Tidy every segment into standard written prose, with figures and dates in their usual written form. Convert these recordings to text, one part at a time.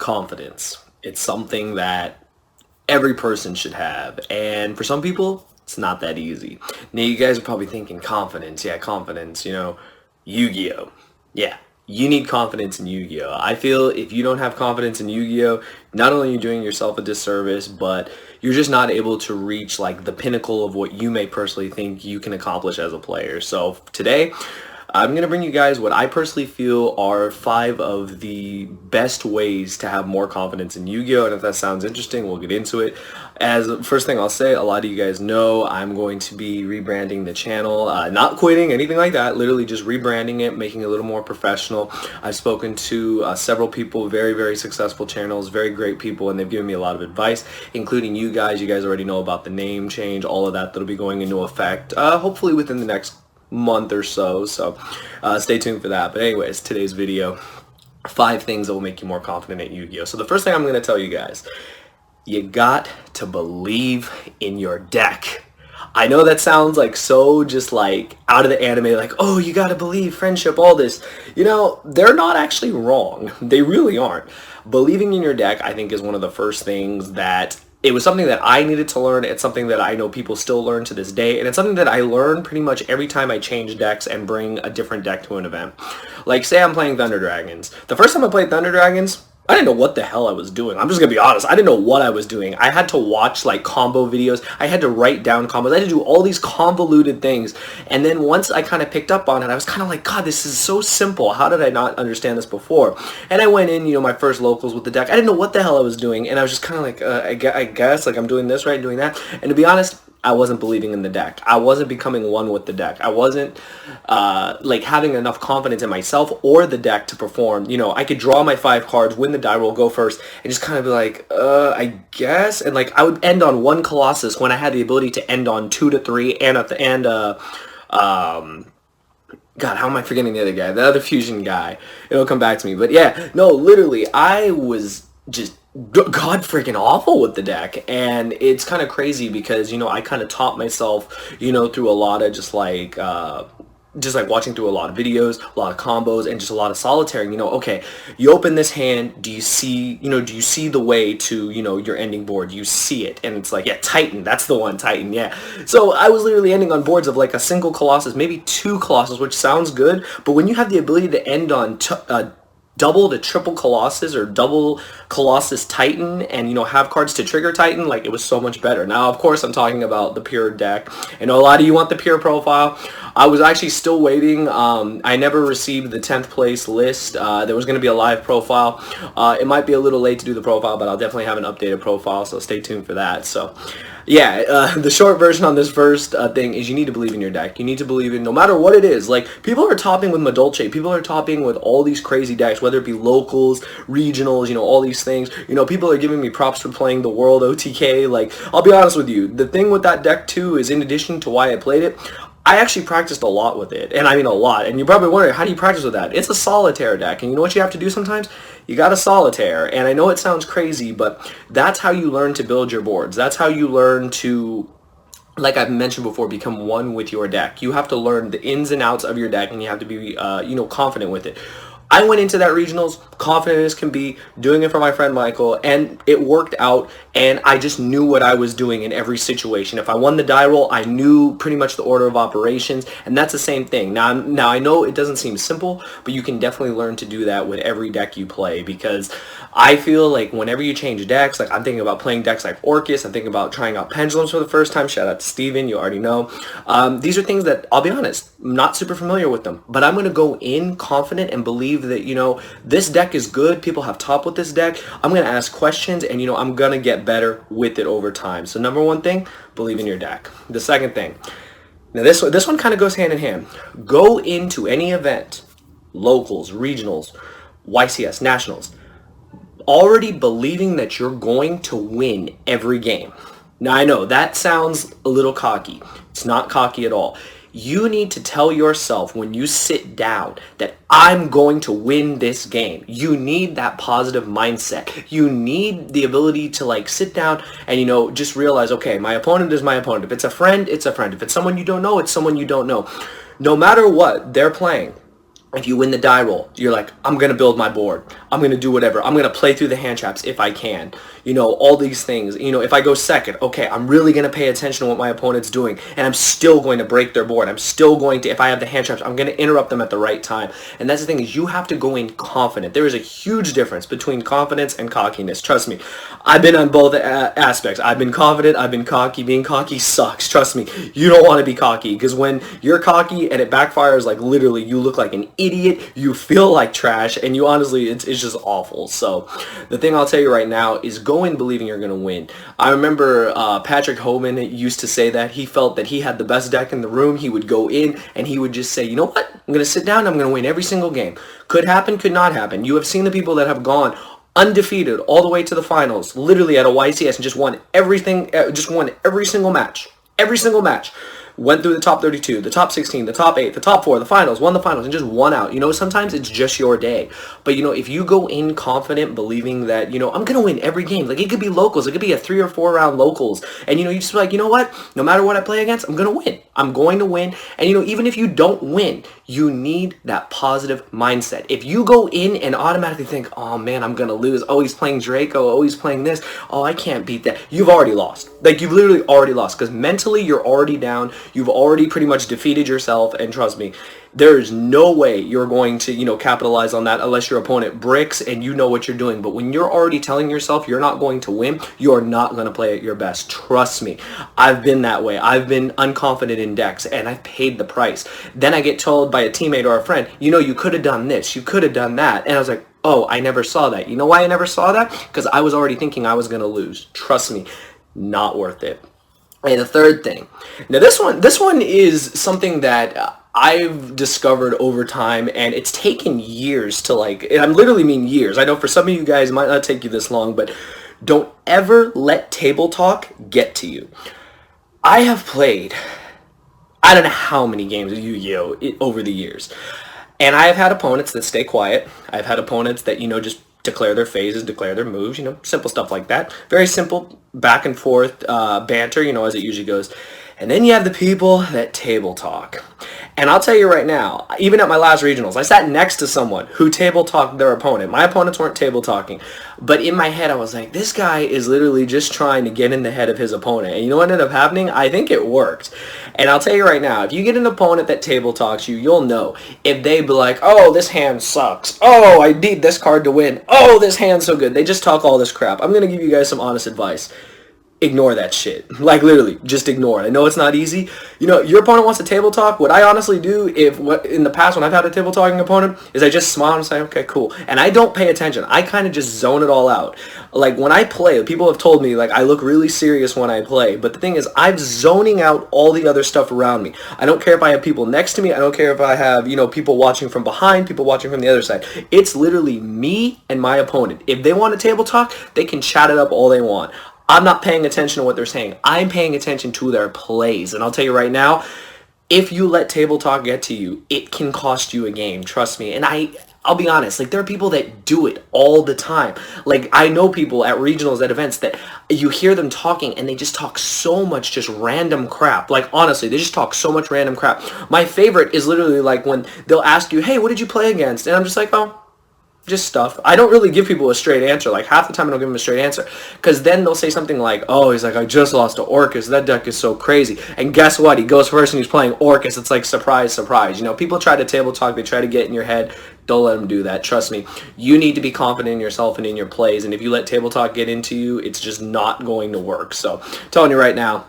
confidence. It's something that every person should have. And for some people, it's not that easy. Now you guys are probably thinking confidence. Yeah, confidence, Yu-Gi-Oh. Yeah, you need confidence in Yu-Gi-Oh. I feel if you don't have confidence in Yu-Gi-Oh, not only are you doing yourself a disservice, but you're just not able to reach like the pinnacle of what you may personally think you can accomplish as a player. So today, I'm going to bring you guys what I personally feel are 5 of the best ways to have more confidence in Yu-Gi-Oh! And if that sounds interesting, we'll get into it. As first thing I'll say, a lot of you guys know I'm going to be rebranding the channel, not quitting, anything like that, literally just rebranding it, making it a little more professional. I've spoken to several people, very, very successful channels, very great people, and they've given me a lot of advice, including you guys. You guys already know about the name change, all of that that'll be going into effect, hopefully within the next month or so, stay tuned for that. But anyways, today's video, 5 things that will make you more confident at Yu-Gi-Oh. So the first thing I'm going to tell you guys, you got to believe in your deck. I know that sounds like so just like out of the anime, like, oh, you got to believe, friendship, all this. They're not actually wrong. They really aren't. Believing in your deck, I think, is one of the first things that it was something that I needed to learn. It's something that I know people still learn to this day, and it's something that I learn pretty much every time I change decks and bring a different deck to an event. Like, say I'm playing Thunder Dragons. The first time I played Thunder Dragons, I didn't know what the hell I was doing. I'm just gonna be honest. I didn't know what I was doing. I had to watch like combo videos. I had to write down combos. I had to do all these convoluted things. And then once I kind of picked up on it, I was kind of like, God, this is so simple. How did I not understand this before? And I went in, my first locals with the deck. I didn't know what the hell I was doing. And I was just kind of like, I guess like I'm doing this right, doing that. And to be honest, I wasn't believing in the deck. I wasn't becoming one with the deck. I wasn't like having enough confidence in myself or the deck to perform. I could draw my 5 cards, win the die roll, go first, and just kind of be like, I guess. And like I would end on 1 Colossus when I had the ability to end on 2 to 3, and at the end, God, how am I forgetting the other guy? The other fusion guy. It'll come back to me. But yeah, no, literally, I was just God freaking awful with the deck. And it's kind of crazy because I kind of taught myself through a lot of just like watching through a lot of videos, a lot of combos, and just a lot of solitaire. Okay, you open this hand, do you see the way to your ending board? Do you see it? And it's like, yeah, Titan, that's the one, Titan. Yeah. So I was literally ending on boards of like a single Colossus, maybe 2 Colossus, which sounds good, but when you have the ability to end on double to triple Colossus or double Colossus Titan and have cards to trigger Titan, like, it was so much better. Now of course I'm talking about the pure deck. I know a lot of you want the pure profile. I was actually still waiting. I never received the 10th place list. There was going to be a live profile. It might be a little late to do the profile, but I'll definitely have an updated profile, so stay tuned for that. So yeah, the short version on this first thing is you need to believe in your deck. You need to believe in, no matter what it is. Like, people are topping with Madolche. People are topping with all these crazy decks, whether it be locals, regionals, all these things. People are giving me props for playing the World OTK. Like, I'll be honest with you. The thing with that deck, too, is in addition to why I played it, I actually practiced a lot with it, and I mean a lot. And you're probably wondering, how do you practice with that? It's a solitaire deck, and you know what you have to do sometimes? You got to solitaire. And I know it sounds crazy, but that's how you learn to build your boards. That's how you learn to, like I've mentioned before, become one with your deck. You have to learn the ins and outs of your deck, and you have to be, confident with it. I went into that regionals confident as can be, doing it for my friend Michael, and it worked out, and I just knew what I was doing in every situation. If I won the die roll, I knew pretty much the order of operations, and that's the same thing. Now I know it doesn't seem simple, but you can definitely learn to do that with every deck you play, because I feel like whenever you change decks, like I'm thinking about playing decks like Orcus, I'm thinking about trying out Pendulums for the first time, shout out to Steven, you already know. These are things that, I'll be honest, I'm not super familiar with them, but I'm going to go in confident and believe that, this deck is good, people have top with this deck, I'm going to ask questions, and, I'm going to get better with it over time. So number 1 thing, believe in your deck. The second thing, now this one kind of goes hand in hand. Go into any event, locals, regionals, YCS, nationals, already believing that you're going to win every game. Now I know that sounds a little cocky. It's not cocky at all. You need to tell yourself when you sit down that I'm going to win this game. You need that positive mindset. You need the ability to like sit down and, just realize, okay, my opponent is my opponent. If it's a friend, it's a friend. If it's someone you don't know, it's someone you don't know. No matter what they're playing, If you win the die roll, you're like, I'm going to build my board. I'm going to do whatever. I'm going to play through the hand traps if I can. You know, all these things. You know, if I go second, okay, I'm really going to pay attention to what my opponent's doing. And I'm still going to break their board. I'm still going to, if I have the hand traps, I'm going to interrupt them at the right time. And that's the thing, is you have to go in confident. There is a huge difference between confidence and cockiness. Trust me. I've been on both aspects. I've been confident. I've been cocky. Being cocky sucks. Trust me. You don't want to be cocky, because when you're cocky and it backfires, like literally you look like an idiot, you feel like trash, and you honestly, it's just awful. So the thing I'll tell you right now is go in believing you're going to win. I remember Patrick Hoban used to say that he felt that he had the best deck in the room. He would go in and he would just say, you know what, I'm going to sit down, I'm going to win every single game. Could happen, could not happen. You have seen the people that have gone undefeated all the way to the finals, literally at a YCS, and just won everything, just won every single match. Every single match. Went through the top 32, the top 16, the top 8, the top 4, the finals, won the finals, and just won out. You know, sometimes it's just your day. But, you know, if you go in confident, believing that, you know, I'm going to win every game. Like, it could be locals. It could be a 3 or 4 round locals. And, you know, you just be like, you know what? No matter what I play against, I'm going to win. I'm going to win. And, you know, even if you don't win, you need that positive mindset. If you go in and automatically think, oh, man, I'm going to lose. Oh, he's playing Draco. Oh, he's playing this. Oh, I can't beat that. You've already lost. Like, you've literally already lost, because mentally you're already down. You've already pretty much defeated yourself, and trust me, there is no way you're going to, you know, capitalize on that unless your opponent bricks and you know what you're doing. But when you're already telling yourself you're not going to win, you're not going to play at your best. Trust me. I've been that way. I've been unconfident in decks, and I've paid the price. Then I get told by a teammate or a friend, you know, you could have done this, you could have done that. And I was like, oh, I never saw that. You know why I never saw that? Because I was already thinking I was going to lose. Trust me, not worth it. And the third thing, now this one is something that I've discovered over time, and it's taken years to, like, and I literally mean years. I know for some of you guys it might not take you this long, but don't ever let table talk get to you. I have played, I don't know how many games of Yu-Gi-Oh over the years, and I have had opponents that stay quiet. I've had opponents that, you know, just declare their phases, declare their moves, you know, simple stuff like that. Very simple back and forth banter, you know, as it usually goes. And then you have the people that table talk. And I'll tell you right now, even at my last regionals, I sat next to someone who table talked their opponent. My opponents weren't table talking. But in my head, I was like, this guy is literally just trying to get in the head of his opponent. And you know what ended up happening? I think it worked. And I'll tell you right now, if you get an opponent that table talks you, you'll know. If they be like, oh, this hand sucks. Oh, I need this card to win. Oh, this hand's so good. They just talk all this crap. I'm going to give you guys some honest advice. Ignore that shit. Like, literally, just ignore it. I know it's not easy. You know, your opponent wants to table talk. What I honestly do, in the past when I've had a table talking opponent, is I just smile and say, okay, cool. And I don't pay attention. I kind of just zone it all out. Like, when I play, people have told me, like, I look really serious when I play. But the thing is, I'm zoning out all the other stuff around me. I don't care if I have people next to me. I don't care if I have, you know, people watching from behind, people watching from the other side. It's literally me and my opponent. If they want to table talk, they can chat it up all they want. I'm not paying attention to what they're saying. I'm paying attention to their plays. And I'll tell you right now, if you let table talk get to you, it can cost you a game. Trust me. And I'll be honest, like, there are people that do it all the time. Like, I know people at regionals, at events, that you hear them talking and they just talk so much just random crap. Like, honestly, they just talk so much random crap. My favorite is literally like when they'll ask you, hey, what did you play against? And I'm just like, oh, just stuff. I don't really give people a straight answer. Like, half the time I don't give them a straight answer, because then they'll say something like, oh, he's like, I just lost to Orcus. That deck is so crazy. And guess what? He goes first and he's playing Orcus. It's like, surprise, surprise. You know, people try to table talk. They try to get in your head. Don't let them do that. Trust me. You need to be confident in yourself and in your plays. And if you let table talk get into you, it's just not going to work. So, I'm telling you right now,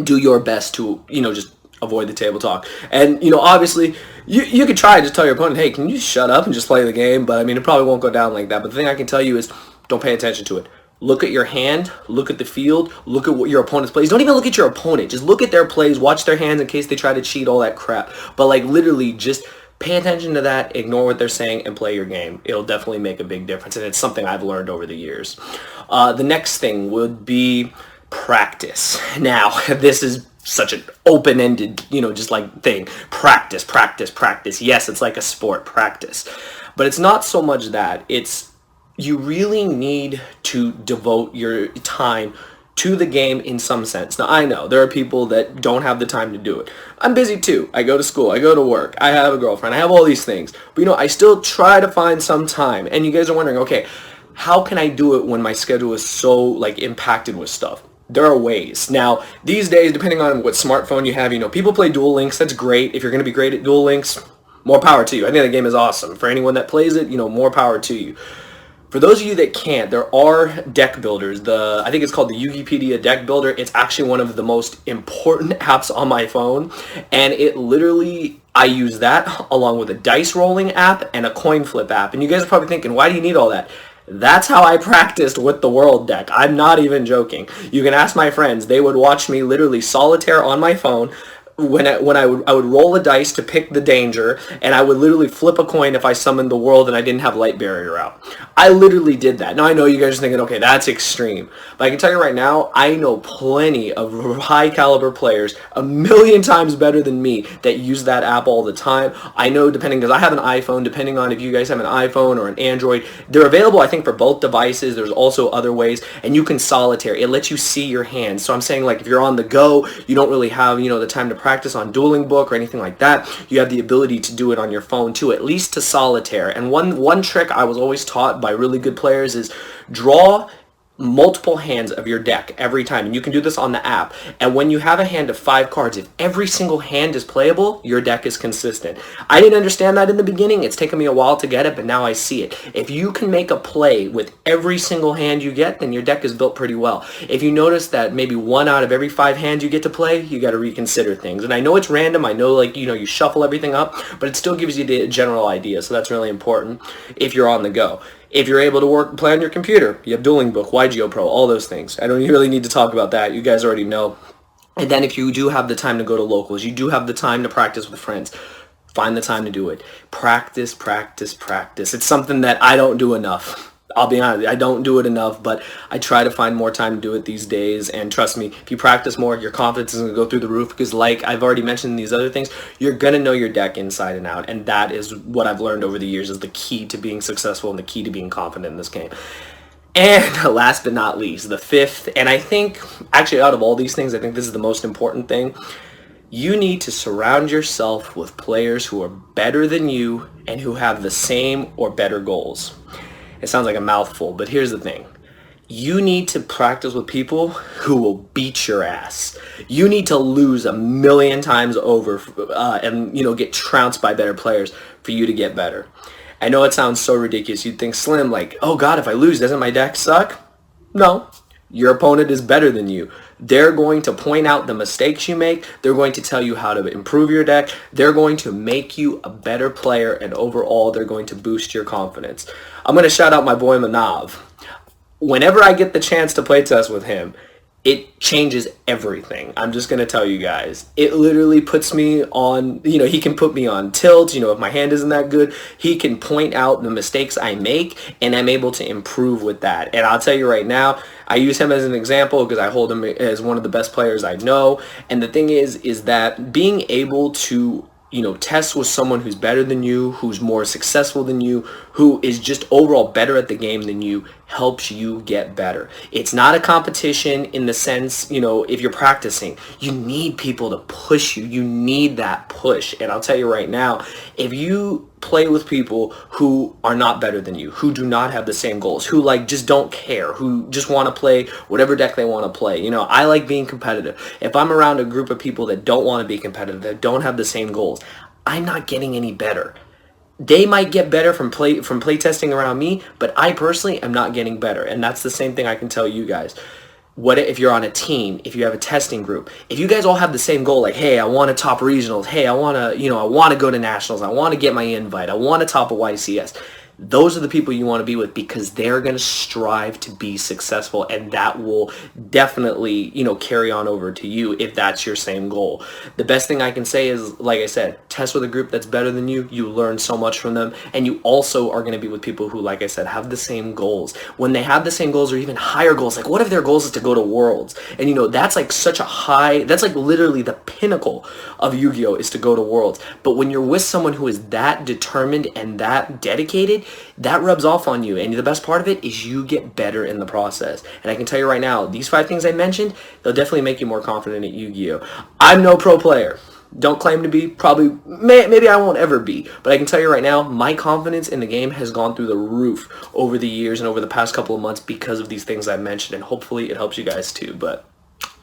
do your best to, you know, just avoid the table talk. And, you know, obviously, you could try and just tell your opponent, hey, can you shut up and just play the game? But, I mean, it probably won't go down like that. But the thing I can tell you is don't pay attention to it. Look at your hand. Look at the field. Look at what your opponent's plays. Don't even look at your opponent. Just look at their plays. Watch their hands in case they try to cheat, all that crap. But, like, literally just pay attention to that, ignore what they're saying, and play your game. It'll definitely make a big difference, and it's something I've learned over the years. The next thing would be practice. Now, this is such an open-ended, you know, just like thing. Practice, practice, practice. Yes, it's like a sport, practice. But it's not so much that. It's, you really need to devote your time to the game in some sense. Now, I know there are people that don't have the time to do it. I'm busy too. I go to school, I go to work, I have a girlfriend, I have all these things. But I still try to find some time. And you guys are wondering, okay, how can I do it when my schedule is so impacted with stuff? There are ways. Now, these days, depending on what smartphone you have, people play Duel Links. That's great. If you're going to be great at Duel Links, more power to you. I think the game is awesome. For anyone that plays it, more power to you. For those of you that can't, there are deck builders. I think it's called the Yugiopedia deck builder. It's actually one of the most important apps on my phone. And it literally, I use that along with a dice rolling app and a coin flip app. And you guys are probably thinking, why do you need all that? That's how I practiced with the World deck. I'm not even joking. You can ask my friends. They would watch me literally solitaire on my phone when I would roll a dice to pick the danger, and I would literally flip a coin if I summoned the world and I didn't have light barrier out. I literally did that. Now I know you guys are thinking, okay, that's extreme. But I can tell you right now, I know plenty of high caliber players, a million times better than me, that use that app all the time. I know, depending, because I have an iPhone, depending on if you guys have an iPhone or an Android, they're available, I think, for both devices. There's also other ways, and you can solitaire. It lets you see your hands. So I'm saying, if you're on the go, you don't really have, the time to practice on Dueling Book or anything like that, you have the ability to do it on your phone too, at least to solitaire. And one trick I was always taught by really good players is draw multiple hands of your deck every time, and you can do this on the app. And when you have a hand of 5 cards, if every single hand is playable, your deck is consistent. I didn't understand that in the beginning. It's taken me a while to get it, but now I see it. If you can make a play with every single hand you get, then your deck is built pretty well. If you notice that maybe 1 out of every 5 hands you get to play, you got to reconsider things. And I know it's random. I know you shuffle everything up, but it still gives you the general idea. So that's really important if you're on the go. If you're able to play on your computer, you have Dueling Book, Yugioh Pro, all those things. I don't really need to talk about that. You guys already know. And then if you do have the time to go to locals, you do have the time to practice with friends, find the time to do it. Practice, practice, practice. It's something that I don't do enough. I'll be honest, I don't do it enough, but I try to find more time to do it these days. And trust me, if you practice more, your confidence is going to go through the roof, because like I've already mentioned these other things, you're going to know your deck inside and out. And that is what I've learned over the years is the key to being successful and the key to being confident in this game. And last but not least, the fifth, and I think actually out of all these things, I think this is the most important thing. You need to surround yourself with players who are better than you and who have the same or better goals. It sounds like a mouthful, but here's the thing. You need to practice with people who will beat your ass. You need to lose 1,000,000 times over and get trounced by better players for you to get better. I know it sounds so ridiculous. You'd think, Slim, oh God, if I lose, doesn't my deck suck? No. Your opponent is better than you. They're going to point out the mistakes you make. They're going to tell you how to improve your deck. They're going to make you a better player, and overall, they're going to boost your confidence. I'm going to shout out my boy Manav. Whenever I get the chance to play test with him, it changes everything. I'm just going to tell you guys. It literally puts me on, he can put me on tilt. If my hand isn't that good, he can point out the mistakes I make, and I'm able to improve with that. And I'll tell you right now, I use him as an example because I hold him as one of the best players I know. And the thing is that being able to test with someone who's better than you, who's more successful than you, who is just overall better at the game than you, helps you get better. It's not a competition in the sense, if you're practicing, you need people to push you. You need that push. And I'll tell you right now, if you play with people who are not better than you, who do not have the same goals, who just don't care, who just want to play whatever deck they want to play. I like being competitive. If I'm around a group of people that don't want to be competitive, that don't have the same goals, I'm not getting any better. They might get better from play testing around me, but I personally am not getting better. And that's the same thing I can tell you guys. What if you're on a team, if you have a testing group, if you guys all have the same goal, hey, I want to top regionals, hey, I want to go to nationals, I want to get my invite, I want to top a YCS. Those are the people you want to be with, because they're going to strive to be successful, and that will definitely, carry on over to you if that's your same goal. The best thing I can say is, like I said, test with a group that's better than you. You learn so much from them, and you also are going to be with people who, like I said, have the same goals. When they have the same goals or even higher goals, what if their goals is to go to Worlds? And that's such a high, that's literally the pinnacle of Yu-Gi-Oh! Is to go to Worlds. But when you're with someone who is that determined and that dedicated, that rubs off on you. And the best part of it is you get better in the process. And I can tell you right now, these 5 things I mentioned, they'll definitely make you more confident at Yu-Gi-Oh! I'm no pro player. Don't claim to be, probably, maybe I won't ever be, but I can tell you right now, my confidence in the game has gone through the roof over the years and over the past couple of months because of these things I mentioned, and hopefully it helps you guys too. But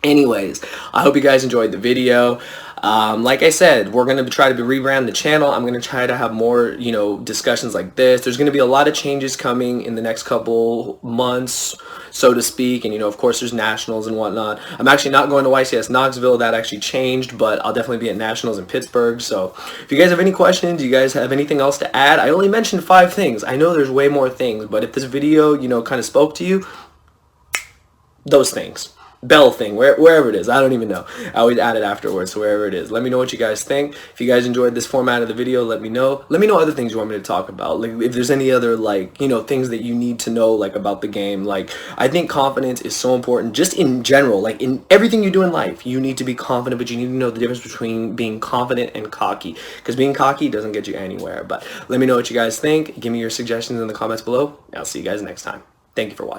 anyways, I hope you guys enjoyed the video. Like I said, we're going to try to rebrand the channel. I'm going to try to have more, discussions like this. There's going to be a lot of changes coming in the next couple months, so to speak. And, of course, there's nationals and whatnot. I'm actually not going to YCS Knoxville. That actually changed, but I'll definitely be at nationals in Pittsburgh. So if you guys have any questions, you guys have anything else to add, I only mentioned 5 things. I know there's way more things, but if this video, kind of spoke to you, those things. Bell thing, wherever it is, I don't even know. I always add it afterwards, so wherever it is. Let me know what you guys think. If you guys enjoyed this format of the video, let me know. Let me know other things you want me to talk about. Like if there's any other things that you need to know about the game. I think confidence is so important just in general. In everything you do in life, you need to be confident, but you need to know the difference between being confident and cocky. Because being cocky doesn't get you anywhere. But let me know what you guys think. Give me your suggestions in the comments below. I'll see you guys next time. Thank you for watching.